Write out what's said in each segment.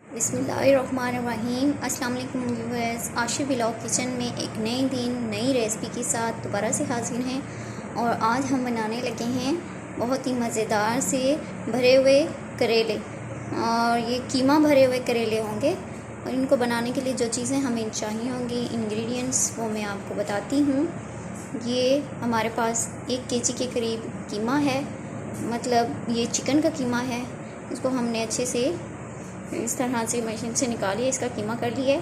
बिस्मिल्लाहिर्रहमानिर्रहीम। अस्सलाम वालेकुम व्यूअर्स, आशिफ व्लॉग किचन में एक नए दिन नई रेसिपी के साथ दोबारा से हाजिर हैं। और आज हम बनाने लगे हैं बहुत ही मज़ेदार से भरे हुए करेले। और ये कीमा भरे हुए करेले होंगे। और इनको बनाने के लिए जो चीज़ें हमें चाहिए होंगी, इंग्रेडिएंट्स, वो मैं आपको बताती हूँ। ये हमारे पास 1 केजी के करीब कीमा है, मतलब ये चिकन का कीमा है। इसको हमने अच्छे से इस तरह से मशीन से निकालिए, इसका कीमा कर लिया है।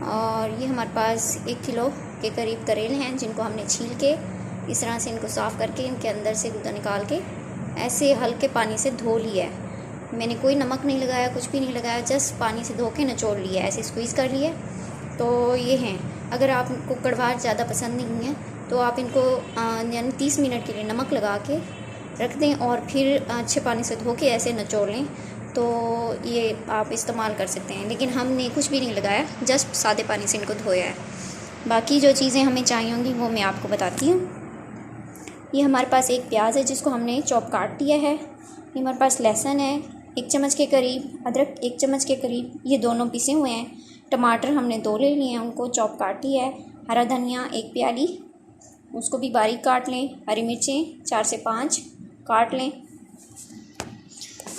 और ये हमारे पास 1 किलो के करीब करेले हैं, जिनको हमने छील के इस तरह से इनको साफ़ करके इनके अंदर से गुदा निकाल के ऐसे हल्के पानी से धो लिया है। मैंने कोई नमक नहीं लगाया, कुछ भी नहीं लगाया, जस्ट पानी से धो के निचोड़ लिया, ऐसे स्क्वीज़ कर लिए। तो ये हैं। अगर आपको कड़वाहट ज़्यादा पसंद नहीं है तो आप इनको यानी 30 मिनट के लिए नमक लगा के रख दें और फिर अच्छे पानी से धो के ऐसे निचोड़ लें, तो ये आप इस्तेमाल कर सकते हैं। लेकिन हमने कुछ भी नहीं लगाया, जस्ट सादे पानी से इनको धोया है। बाकी जो चीज़ें हमें चाहिए होंगी वो मैं आपको बताती हूँ। ये हमारे पास एक प्याज है जिसको हमने चॉप काट दिया है। ये हमारे पास लहसुन है 1 चम्मच के करीब, अदरक 1 चम्मच के करीब, ये दोनों पिसे हुए हैं। टमाटर हमने 2 ले लिए हैं, उनको चॉप काट लिया है। हरा धनिया 1 प्याली, उसको भी बारीक काट लें। हरी मिर्चें 4 से 5 काट लें।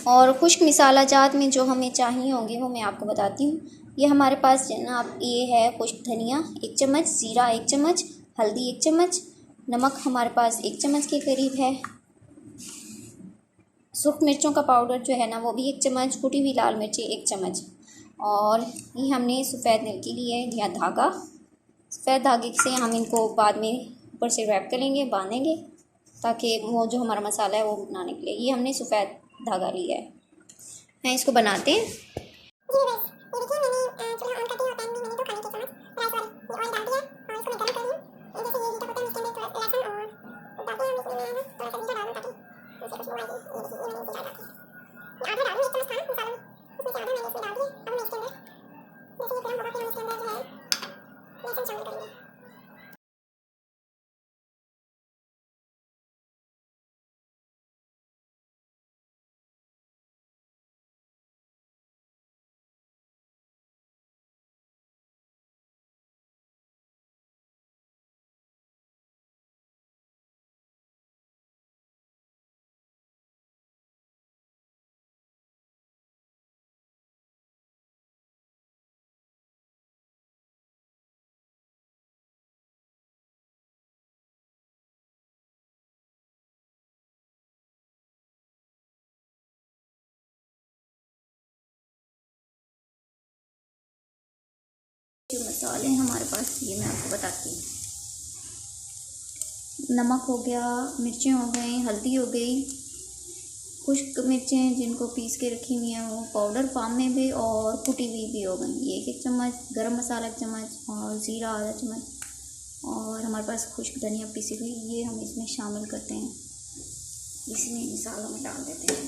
और खुश्क मसाला जात में जो हमें चाहिए होंगे वो मैं आपको बताती हूँ। ये हमारे पास जनाब ये है खुश्क धनिया 1 चम्मच, ज़ीरा 1 चम्मच, हल्दी 1 चम्मच, नमक हमारे पास 1 चम्मच के करीब है। सूख मिर्चों का पाउडर जो है ना वो भी 1 चम्मच, कुटी हुई लाल मिर्ची 1 चम्मच। और ये हमने सफ़ेद नलकी ली है या धागा। सफ़ेद धागे से हम इनको बाद में ऊपर से रैप करेंगे, बांधेंगे, ताकि वो जो हमारा मसाला है वो बनाने के लिए ये हमने सफ़ेद धागा लिया है। मैं इसको बनाते हैं। जो मसाले हैं हमारे पास ये मैं आपको बताती हूँ। नमक हो गया, मिर्चें हो गई, हल्दी हो गई, खुश्क मिर्चें जिनको पीस के रखी हुई हैं वो पाउडर फार्म में भी, और कुटी हुई भी हो गई। ये 1 चम्मच, गरम मसाला 1 चम्मच, और ज़ीरा आधा चम्मच, और हमारे पास खुश्क धनिया पीसी हुई, ये हम इसमें शामिल करते हैं, इसमें मसालों में डाल देते हैं।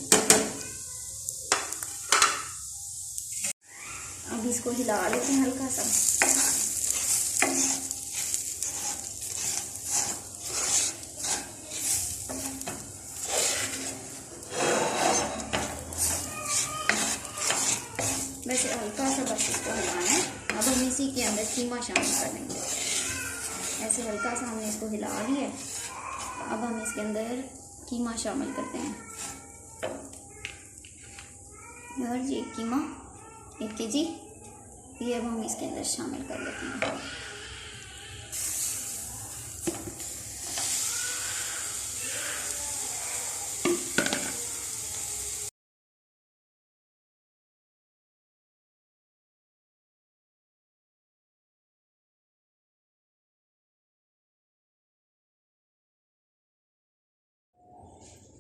अब इसको हिला लेते हैं हल्का सा। वैसे हल्का सा बस इसको हिलाना है। अब हम इसी के अंदर कीमा शामिल कर देंगे। ऐसे हल्का सा हमने इसको हिला लिया। अब हम इसके अंदर कीमा शामिल करते हैं। और ये कीमा 1 केजी, ये अब हम इसके अंदर शामिल कर लेते हैं।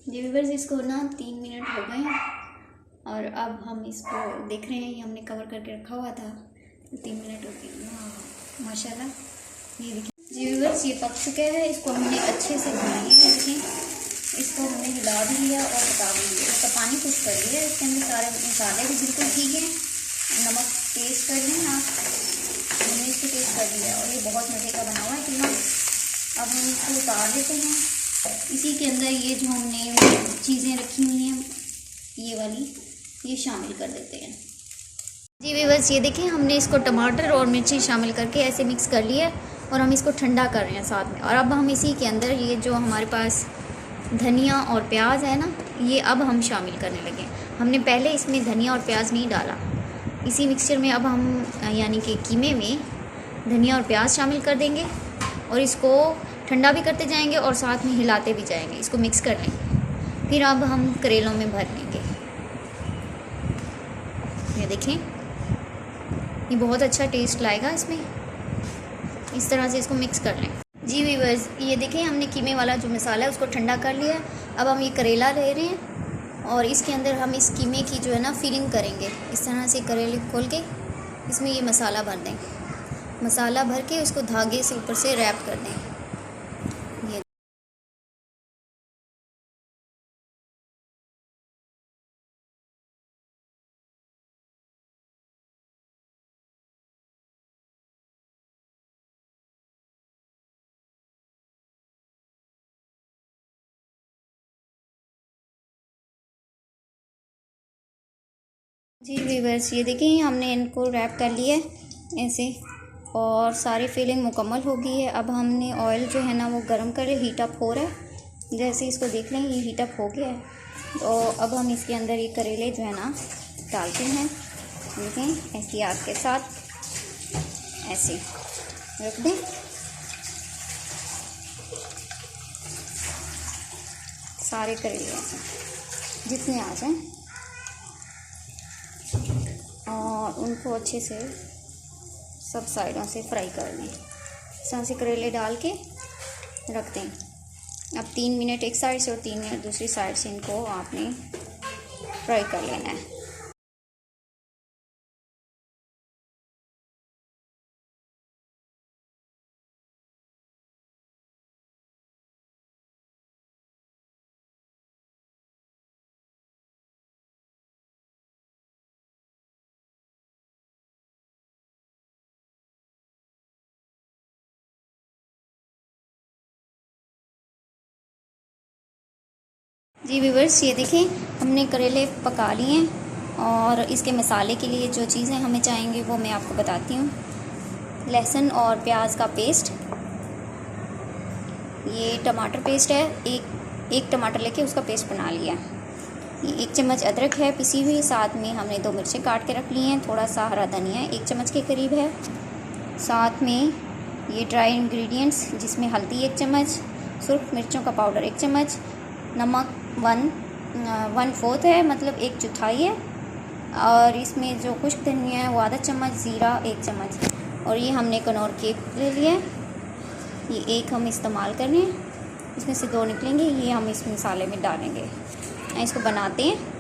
जी व्यूअर्स, इसको ना 3 मिनट हो गए और अब हम इसको देख रहे हैं। ये हमने कवर करके रखा हुआ था, तो 3 मिनट हो गए माशाल्लाह। ये देखिए जी व्यूअर्स, ये पक चुका है। इसको हमने अच्छे से भून लिया। देखें, इसको हमने हिला भी लिया और पका भी लिया। इसका पानी कुछ कर लिया। इसके अंदर सारे मसाले भी बिल्कुल ठीक है। नमक टेस्ट कर लें आप, हमने इसको टेस्ट कर लिया और ये बहुत मज़े का बना हुआ है कीमा। अब हम इसको उतार देते हैं। इसी के अंदर ये जो हमने चीज़ें रखी हुई हैं ये वाली, ये शामिल कर देते हैं। जी व्यूअर्स, ये देखिए हमने इसको टमाटर और मिर्ची शामिल करके ऐसे मिक्स कर लिया और हम इसको ठंडा कर रहे हैं साथ में। और अब हम इसी के अंदर ये जो हमारे पास धनिया और प्याज है ना, ये अब हम शामिल करने लगे। हमने पहले इसमें धनिया और प्याज नहीं डाला। इसी मिक्सचर में अब हम यानी कि कीमे में धनिया और प्याज शामिल कर देंगे और इसको ठंडा भी करते जाएंगे और साथ में हिलाते भी जाएंगे, इसको मिक्स कर लेंगे। फिर अब हम करेलों में भर लेंगे। ये देखें, ये बहुत अच्छा टेस्ट लाएगा इसमें। इस तरह से इसको मिक्स कर लें। जी व्यूअर्स, ये देखें हमने कीमे वाला जो मसाला है उसको ठंडा कर लिया है। अब हम ये करेला ले रहे हैं और इसके अंदर हम इस कीमे की जो है ना फिलिंग करेंगे। इस तरह से करेले खोल के इसमें ये मसाला भर दें। मसाला भर के उसको धागे से ऊपर से रैप कर दें। ये जी व्यूअर्स, ये देखिए हमने इनको रैप कर लिया है ऐसे और सारी फिलिंग मुकम्मल हो गई है। अब हमने ऑयल जो है ना वो गरम कर हीट अप हो रहा है। जैसे इसको देख लें ये हीट अप हो गया है। तो अब हम इसके अंदर ये करेले जो है ना डालते हैं। देखें एहतियात के साथ ऐसे रख दें। सारे करेले ऐसे जितने आ जाएं और उनको अच्छे से सब साइडों से फ्राई कर लें। इस तरह से करेले डाल के रख दें। अब 3 मिनट एक साइड से और 3 मिनट दूसरी साइड से इनको आपने फ्राई कर लेना है। जी व्यूअर्स, ये देखें हमने करेले पका लिए हैं और इसके मसाले के लिए जो चीज़ें हमें चाहेंगी वो मैं आपको बताती हूँ। लहसुन और प्याज का पेस्ट, ये टमाटर पेस्ट है, एक टमाटर लेके उसका पेस्ट बना लिया। ये 1 चम्मच अदरक है पिसी हुई, साथ में हमने 2 मिर्चें काट के रख ली हैं। थोड़ा सा हरा धनिया 1 चम्मच के करीब है। साथ में ये ड्राई इंग्रेडिएंट्स जिसमें हल्दी 1 चम्मच, सुर्ख मिर्चों का पाउडर 1 चम्मच, नमक 1/4 है, मतलब 1/4 है। और इसमें जो खुश्क धनिया है वो आधा चम्मच, ज़ीरा 1 चम्मच और ये हमने कनौर केक ले लिया है। ये एक हम इस्तेमाल कर रहे हैं, इसमें से 2 निकलेंगे, ये हम इस मसाले में डालेंगे। इसको बनाते हैं।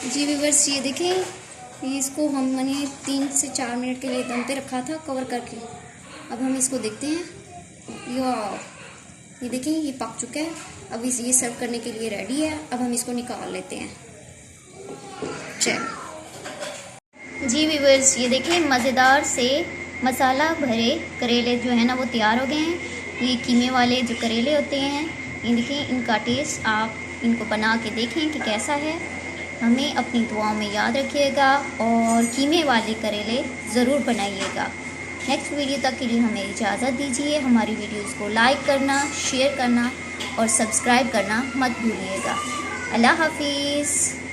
जी व्यूअर्स, ये देखें, इसको हमने 3 से 4 मिनट के लिए दम पे रखा था कवर करके। अब हम इसको देखते हैं। ये देखें, ये पक चुका है। अब ये सर्व करने के लिए रेडी है। अब हम इसको निकाल लेते हैं। चल जी व्यूअर्स, ये देखें, मज़ेदार से मसाला भरे करेले जो है ना वो तैयार हो गए हैं। ये कीमे वाले जो करेले होते हैं, ये देखें, इनका टेस्ट आप इनको बना के देखें कि कैसा है। हमें अपनी दुआओं में याद रखिएगा और कीमे वाले करेले ज़रूर बनाइएगा। नेक्स्ट वीडियो तक के लिए हमें इजाज़त दीजिए। हमारी वीडियोज़ को लाइक करना, शेयर करना और सब्सक्राइब करना मत भूलिएगा। अल्लाह हाफिज़।